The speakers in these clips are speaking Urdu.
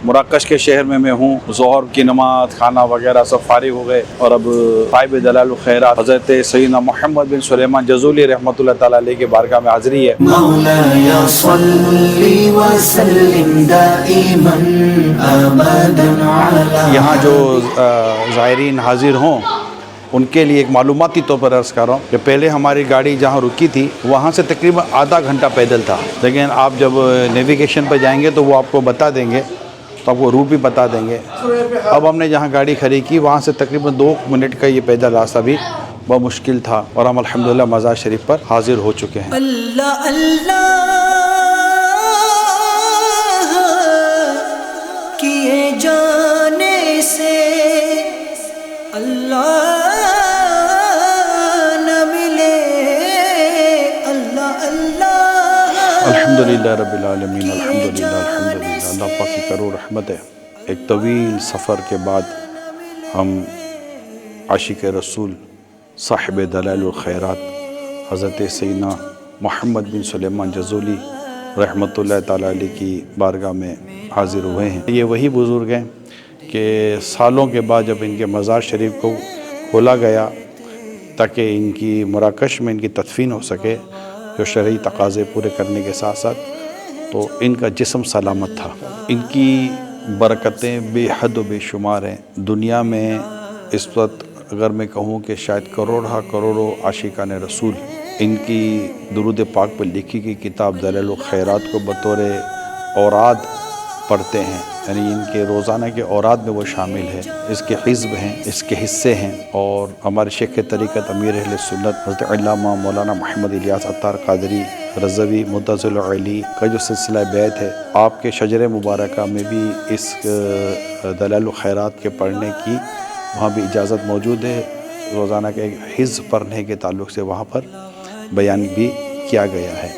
مراکش کے شہر میں ہوں. ظہر کی نماز کھانا وغیرہ سب فارغ ہو گئے اور اب صاحب دلائل الخیرات حضرت سیدنا محمد بن سلیمان جزولی رحمۃ اللہ تعالیٰ علیہ کی بارگاہ میں حاضری ہے. مولاي صل وسلم دائما ابدا على. یہاں جو زائرین حاضر ہوں ان کے لیے ایک معلوماتی طور پر عرض کر رہا ہوں کہ پہلے ہماری گاڑی جہاں رکی تھی وہاں سے تقریباً آدھا گھنٹہ پیدل تھا، لیکن آپ جب نیویگیشن پہ جائیں گے تو وہ آپ کو بتا دیں گے، تو آپ کو روٹ بھی بتا دیں گے. اب ہم نے جہاں گاڑی کھڑی کی وہاں سے تقریباً 2 منٹ کا یہ پیدل راستہ بھی بہت مشکل تھا، اور ہم الحمدللہ مزار شریف پر حاضر ہو چکے ہیں. اللہ اللہ کیے جانے سے اللہ نہ ملے. اللہ اللہ الحمدللہ رب العالمین. الحمدللہ الحمدللہ. اللہ پاک کی کرو رحمت ہے. ایک طویل سفر کے بعد ہم عاشق رسول صاحب دلائل الخیرات حضرت سیدنا محمد بن سلیمان جزولی رحمۃ اللہ تعالیٰ علیہ کی بارگاہ میں حاضر ہوئے ہیں. یہ وہی بزرگ ہیں کہ سالوں کے بعد جب ان کے مزار شریف کو کھولا گیا تاکہ ان کی مراکش میں ان کی تدفین ہو سکے جو شرعی تقاضے پورے کرنے کے ساتھ ساتھ، تو ان کا جسم سلامت تھا. ان کی برکتیں بے حد و بے شمار ہیں. دنیا میں اس وقت اگر میں کہوں کہ شاید کروڑوں عاشقان رسول ان کی درود پاک پر لکھی گئی کتاب دلائل الخیرات کو بطور اوراد پڑھتے ہیں، یعنی ان کے روزانہ کے اوراد میں وہ شامل ہے. اس کے حزب ہیں، اس کے حصے ہیں. اور ہمارے شیخ طریقت امیر اہل سنت حضرت علامہ مولانا محمد الیاس عطار قادری رضوی متصل علی کا جو سلسلہ بیت ہے، آپ کے شجر مبارکہ میں بھی اس دلائل الخیرات کے پڑھنے کی وہاں بھی اجازت موجود ہے. روزانہ کے حزب پڑھنے کے تعلق سے وہاں پر بیان بھی کیا گیا ہے.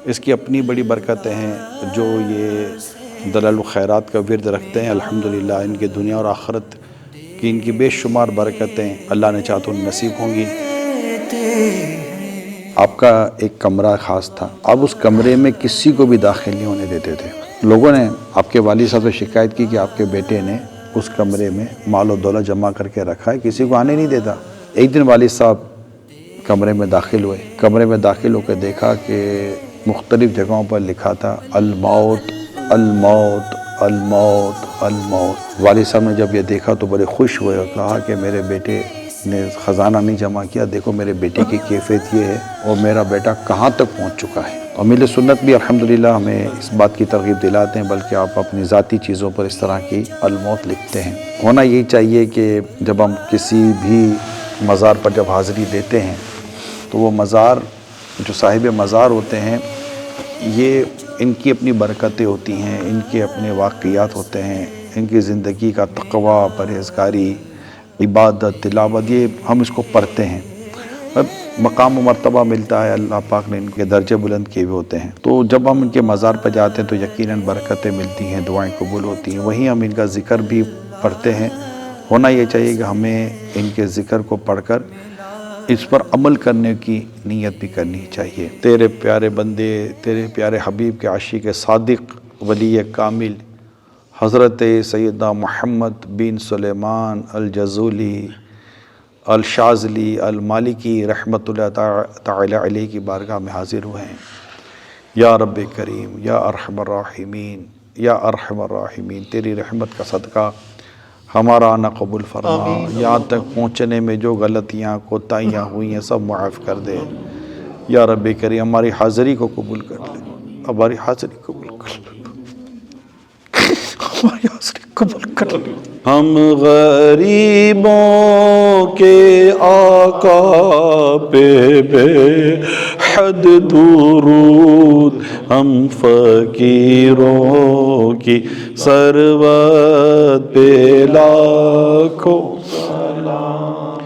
اس کی اپنی بڑی برکتیں ہیں. جو یہ دلائل الخیرات کا ورد رکھتے ہیں الحمدللہ ان کے دنیا اور آخرت کی ان کی بے شمار برکتیں اللہ نے چاہا تو نصیب ہوں گی. آپ کا ایک کمرہ خاص تھا، آپ اس کمرے میں کسی کو بھی داخل نہیں ہونے دیتے تھے. لوگوں نے آپ کے والد صاحب سے شکایت کی کہ آپ کے بیٹے نے اس کمرے میں مال و دولت جمع کر کے رکھا ہے، کسی کو آنے نہیں دیتا. ایک دن والد صاحب کمرے میں داخل ہوئے. کمرے میں داخل ہو کے دیکھا کہ مختلف جگہوں پر لکھا تھا الموت الموت الموت الموت. والد صاحب نے جب یہ دیکھا تو بڑے خوش ہوئے اور کہا کہ میرے بیٹے نے خزانہ نہیں جمع کیا، دیکھو میرے بیٹے کی کیفیت یہ ہے اور میرا بیٹا کہاں تک پہنچ چکا ہے. اور امیل سنت بھی الحمدللہ ہمیں اس بات کی ترغیب دلاتے ہیں، بلکہ آپ اپنی ذاتی چیزوں پر اس طرح کی الموت لکھتے ہیں. ہونا یہی چاہیے کہ جب ہم کسی بھی مزار پر جب حاضری دیتے ہیں تو وہ مزار جو صاحب مزار ہوتے ہیں یہ ان کی اپنی برکتیں ہوتی ہیں، ان کے اپنے واقعات ہوتے ہیں، ان کی زندگی کا تقوی، پرہیزگاری، عبادت، تلاوت، یہ ہم اس کو پڑھتے ہیں. مقام و مرتبہ ملتا ہے، اللہ پاک نے ان کے درجے بلند کیے ہوئے ہوتے ہیں. تو جب ہم ان کے مزار پہ جاتے ہیں تو یقیناً برکتیں ملتی ہیں، دعائیں قبول ہوتی ہیں. وہیں ہم ان کا ذکر بھی پڑھتے ہیں. ہونا یہ چاہیے کہ ہمیں ان کے ذکر کو پڑھ کر اس پر عمل کرنے کی نیت بھی کرنی چاہیے. تیرے پیارے بندے، تیرے پیارے حبیب کے عاشق صادق ولی کامل حضرت سیدنا محمد بن سلیمان الجزولی الشاذلی المالکی رحمۃ اللہ تعالی علیہ کی بارگاہ میں حاضر ہوئے ہیں. یا رب کریم، یا ارحم الراحمین، یا ارحم الراحمین، تیری رحمت کا صدقہ ہمارا آنا قبول فرما. یہاں تک پہنچنے میں جو غلطیاں کوتاہیاں ہوئی ہیں سب معاف کر دے. یا رب کریم ہماری حاضری کو قبول کر لے، ہماری حاضری قبول کر لے، ہماری حاضری قبول کر لے. ہم غریبوں کے آقا پہ بے حد درود، ہم فقیروں کی ثروت پہ لاکھوں سلام.